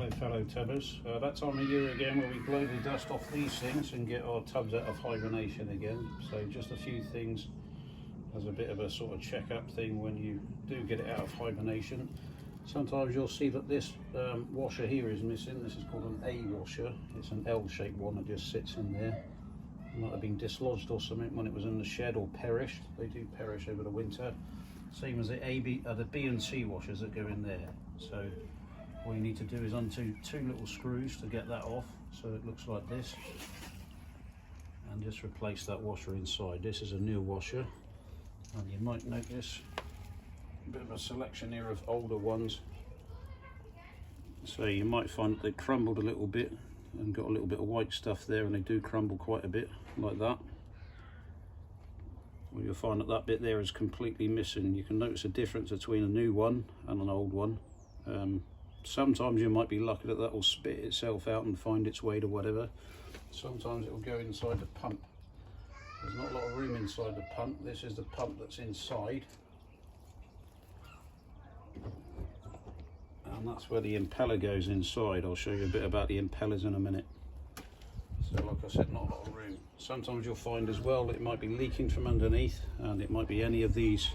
Hello fellow tubbers. That time of year again where we blow the dust off these things and get our tubs out of hibernation again. So just a few things as a bit of a sort of check-up thing when you do get it out of hibernation. Sometimes you'll see that this washer here is missing. This is called an A washer. It's an L-shaped one that just sits in there. It might have been dislodged or something when it was in the shed or perished. They do perish over the winter. Same as the B and C washers that go in there. So all you need to do is undo two little screws to get that off, so it looks like this, and just replace that washer inside. This is a new washer, and you might notice a bit of a selection here of older ones. So you might find that they crumbled a little bit and got a little bit of white stuff there, and they do crumble quite a bit like that. Well, you'll find that that bit there is completely missing. You can notice a difference between a new one and an old one. Sometimes you might be lucky that will spit itself out and find its way to whatever. Sometimes it will go inside the pump. There's not a lot of room inside the pump. This is the pump that's inside. And that's where the impeller goes inside. I'll show you a bit about the impellers in a minute. So like I said, not a lot of room. Sometimes you'll find as well that it might be leaking from underneath, and it might be any of these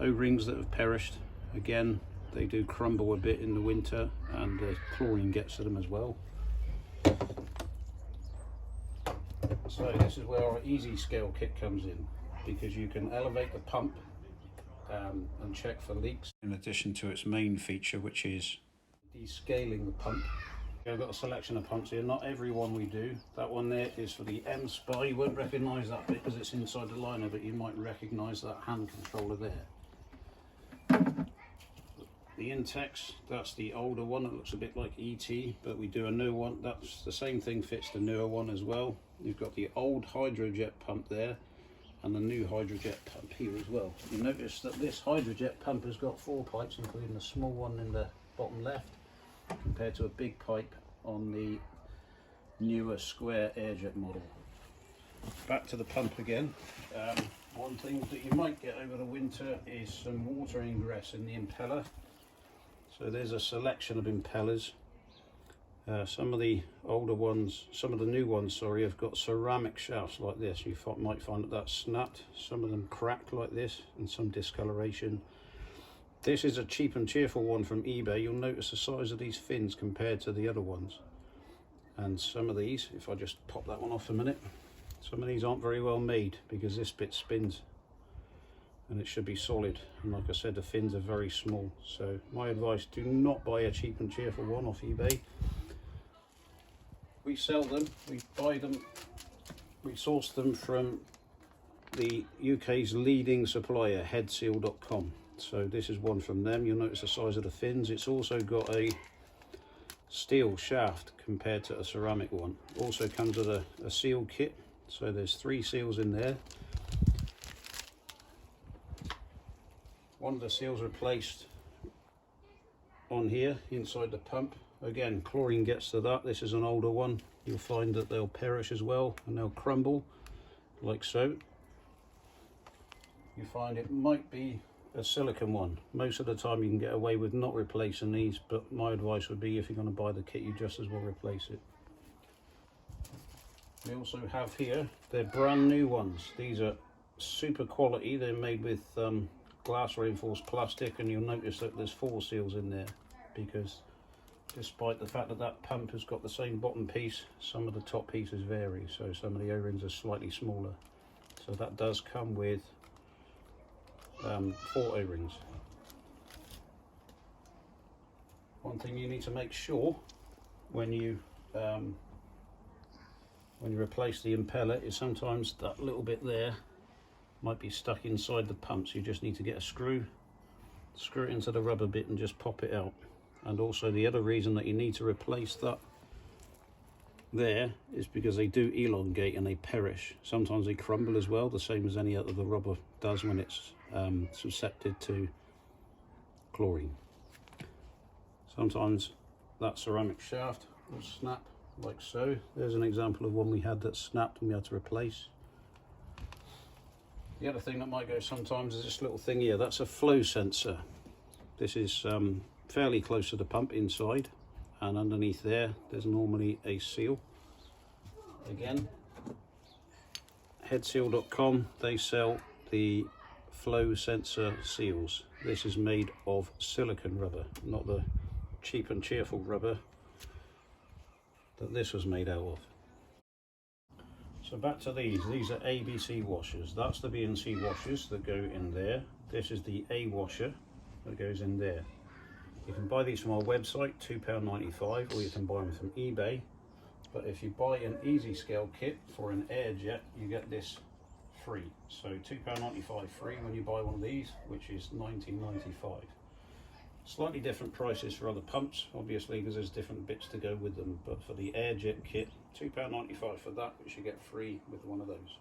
O-rings that have perished. Again, they do crumble a bit in the winter, and the chlorine gets to them as well. So this is where our easy scale kit comes in, because you can elevate the pump and check for leaks, in addition to its main feature, which is descaling the pump. I've got a selection of pumps here. Not every one we do. That one there is for the M-Spy. You won't recognise that bit because it's inside the liner, but you might recognise that hand controller there. The Intex, that's the older one. It looks a bit like ET, but we do a new one. That's the same thing, fits the newer one as well. You've got the old hydrojet pump there and the new hydrojet pump here as well. You notice that this hydrojet pump has got 4 pipes, including the small one in the bottom left, compared to a big pipe on the newer square airjet model. Back to the pump again. One thing that you might get over the winter is some water ingress in the impeller. So there's a selection of impellers. Some of the older ones, some of the new ones, sorry, have got ceramic shafts like this. You might find that that's snapped. Some of them cracked like this, and some discoloration. This is a cheap and cheerful one from eBay. You'll notice the size of these fins compared to the other ones. And some of these, if I just pop that one off a minute, some of these aren't very well made because this bit spins and it should be solid. And like I said, the fins are very small. So my advice, do not buy a cheap and cheerful one off eBay. We sell them, we buy them, we source them from the UK's leading supplier, headseal.com. So this is one from them. You'll notice the size of the fins. It's also got a steel shaft compared to a ceramic one. Also comes with a seal kit. So there's 3 seals in there. One of the seals replaced on here inside the pump. Again, chlorine gets to that. This is an older one. You'll find that they'll perish as well, and they'll crumble like so. You find it might be a silicone one. Most of the time you can get away with not replacing these, but my advice would be, if you're going to buy the kit, you just as well replace it. We also have here, they're brand new ones. These are super quality. They're made with glass reinforced plastic, and you'll notice that there's 4 seals in there, because despite the fact that that pump has got the same bottom piece, some of the top pieces vary. So some of the O-rings are slightly smaller. So that does come with 4 O-rings. One thing you need to make sure when you replace the impeller is sometimes that little bit there might be stuck inside the pump. So you just need to get a screw it into the rubber bit and just pop it out. And also the other reason that you need to replace that there is because they do elongate and they perish. Sometimes they crumble as well, the same as any other rubber does when it's susceptible to chlorine. Sometimes that ceramic shaft will snap like so. There's an example of one we had that snapped and we had to replace. The other thing that might go sometimes is this little thing here. That's a flow sensor. This is fairly close to the pump inside. and underneath there's normally a seal. Again, headseal.com, they sell the flow sensor seals. This is made of silicone rubber, not the cheap and cheerful rubber that this was made out of. So back to these are ABC washers. That's the B&C washers that go in there. This is the A washer that goes in there. You can buy these from our website, £2.95, or you can buy them from eBay. But if you buy an easy scale kit for an air jet, you get this free. So £2.95 free when you buy one of these, which is $19.95. Slightly different prices for other pumps, obviously, because there's different bits to go with them. But for the air jet kit, £2.95 for that, which you get free with one of those.